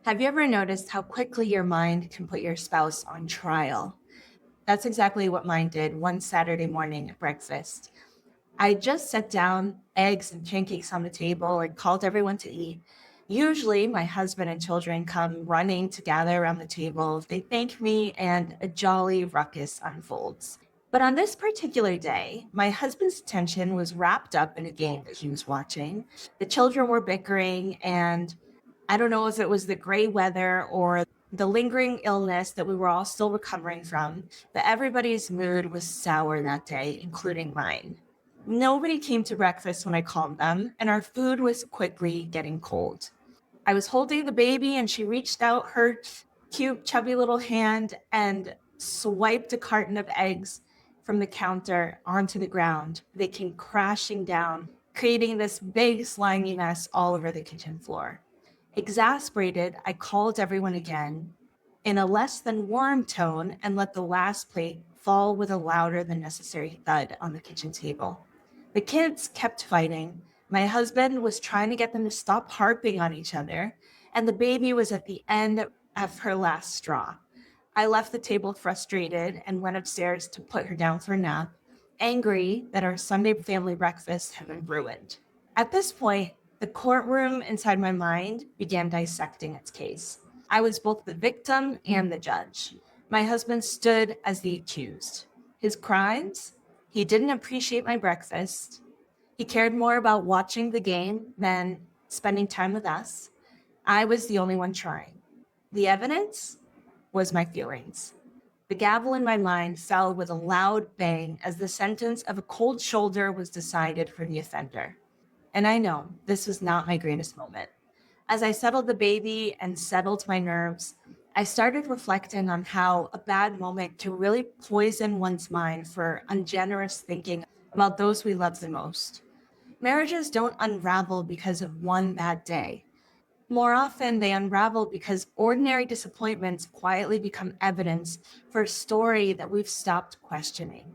Have you ever noticed how quickly your mind can put your spouse on trial? That's exactly what mine did one Saturday morning at breakfast. I just set down eggs and pancakes on the table and called everyone to eat. Usually, my husband and children come running to gather around the table. They thank me, and a jolly ruckus unfolds. But on this particular day, my husband's attention was wrapped up in a game that he was watching. The children were bickering, and I don't know if it was the gray weather or the lingering illness that we were all still recovering from, but everybody's mood was sour that day, including mine. Nobody came to breakfast when I called them, and our food was quickly getting cold. I was holding the baby, and she reached out her cute, chubby little hand and swiped a carton of eggs from the counter onto the ground. They came crashing down, creating this big, slimy mess all over the kitchen floor. Exasperated, I called everyone again in a less than warm tone and let the last plate fall with a louder than necessary thud on the kitchen table. The kids kept fighting. My husband was trying to get them to stop harping on each other, and the baby was at the end of her last straw. I left the table frustrated and went upstairs to put her down for a nap, angry that our Sunday family breakfast had been ruined. At this point, the courtroom inside my mind began dissecting its case. I was both the victim and the judge. My husband stood as the accused. His crimes? He didn't appreciate my breakfast. He cared more about watching the game than spending time with us. I was the only one trying. The evidence was my feelings. The gavel in my mind fell with a loud bang as the sentence of a cold shoulder was decided for the offender. And I know this was not my greatest moment. As I settled the baby and settled my nerves, I started reflecting on how a bad moment can really poison one's mind for ungenerous thinking about those we love the most. Marriages don't unravel because of one bad day. More often, they unravel because ordinary disappointments quietly become evidence for a story that we've stopped questioning.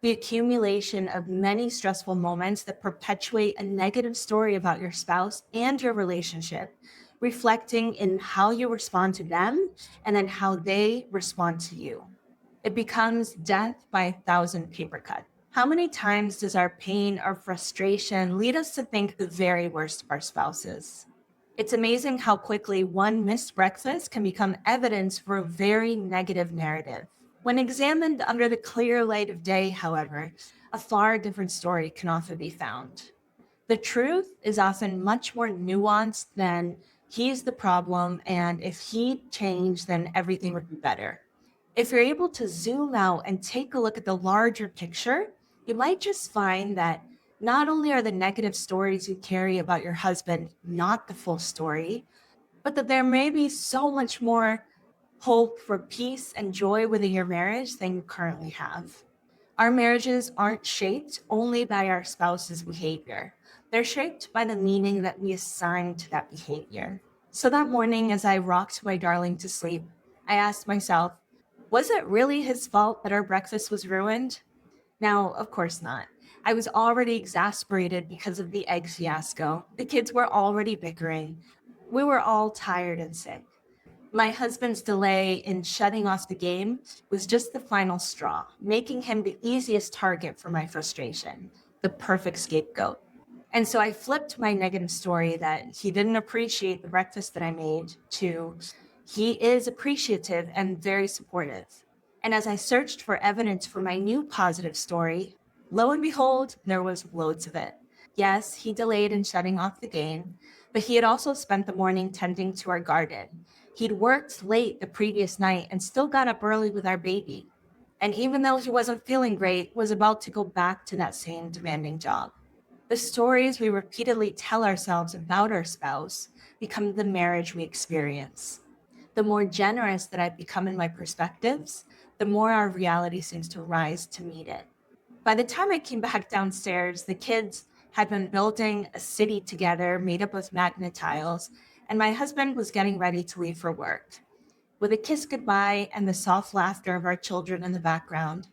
The accumulation of many stressful moments that perpetuate a negative story about your spouse and your relationship, reflecting in how you respond to them and then how they respond to you. It becomes death by a thousand paper cuts. How many times does our pain or frustration lead us to think the very worst of our spouses? It's amazing how quickly one missed breakfast can become evidence for a very negative narrative. When examined under the clear light of day, however, a far different story can often be found. The truth is often much more nuanced than he's the problem, and if he changed, then everything would be better. If you're able to zoom out and take a look at the larger picture, you might just find that not only are the negative stories you carry about your husband not the full story, but that there may be so much more hope for peace and joy within your marriage than you currently have. Our marriages aren't shaped only by our spouse's behavior. They're shaped by the meaning that we assign to that behavior. So that morning, as I rocked my darling to sleep, I asked myself, was it really his fault that our breakfast was ruined? Now, of course not. I was already exasperated because of the egg fiasco. The kids were already bickering. We were all tired and sick. My husband's delay in shutting off the game was just the final straw, making him the easiest target for my frustration, the perfect scapegoat. And so I flipped my negative story that he didn't appreciate the breakfast that I made to he is appreciative and very supportive. And as I searched for evidence for my new positive story, lo and behold, there was loads of it. Yes, he delayed in shutting off the game, but he had also spent the morning tending to our garden. He'd worked late the previous night and still got up early with our baby. And even though he wasn't feeling great, was about to go back to that same demanding job. The stories we repeatedly tell ourselves about our spouse become the marriage we experience. The more generous that I've become in my perspectives, the more our reality seems to rise to meet it. By the time I came back downstairs, the kids had been building a city together made up of magnet tiles, and my husband was getting ready to leave for work. With a kiss goodbye and the soft laughter of our children in the background,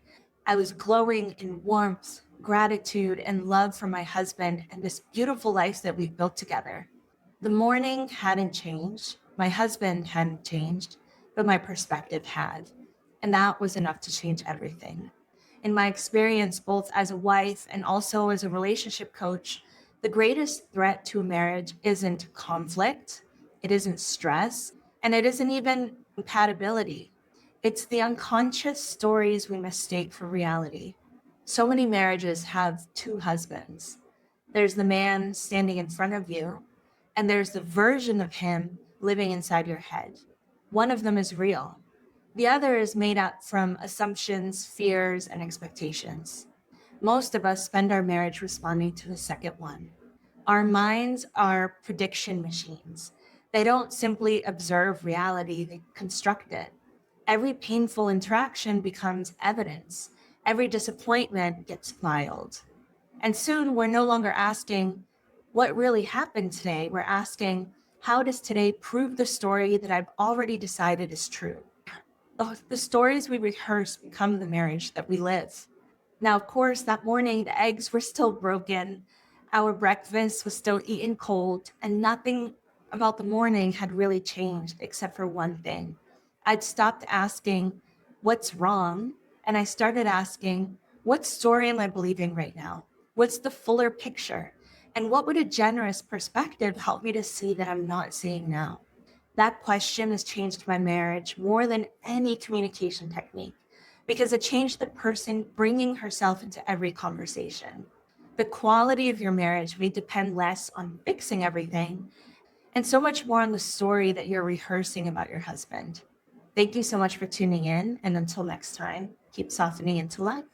I was glowing in warmth, gratitude, and love for my husband and this beautiful life that we've built together. The morning hadn't changed, My husband hadn't changed, but my perspective had. And that was enough to change everything. In my experience, both as a wife and also as a relationship coach, the greatest threat to a marriage isn't conflict, it isn't stress, and it isn't even compatibility. It's the unconscious stories we mistake for reality. So many marriages have two husbands. There's the man standing in front of you, and there's the version of him living inside your head. One of them is real. The other is made up from assumptions, fears, and expectations. Most of us spend our marriage responding to the second one. Our minds are prediction machines. They don't simply observe reality, they construct it. Every painful interaction becomes evidence. Every disappointment gets filed. And soon we're no longer asking, what really happened today? We're asking, how does today prove the story that I've already decided is true? The stories we rehearse become the marriage that we live. Now, of course, that morning the eggs were still broken, our breakfast was still eaten cold, and nothing about the morning had really changed except for one thing. I'd stopped asking, what's wrong? And I started asking, what story am I believing right now? What's the fuller picture? And what would a generous perspective help me to see that I'm not seeing now? That question has changed my marriage more than any communication technique because it changed the person bringing herself into every conversation. The quality of your marriage may depend less on fixing everything and so much more on the story that you're rehearsing about your husband. Thank you so much for tuning in. And until next time, keep softening into love.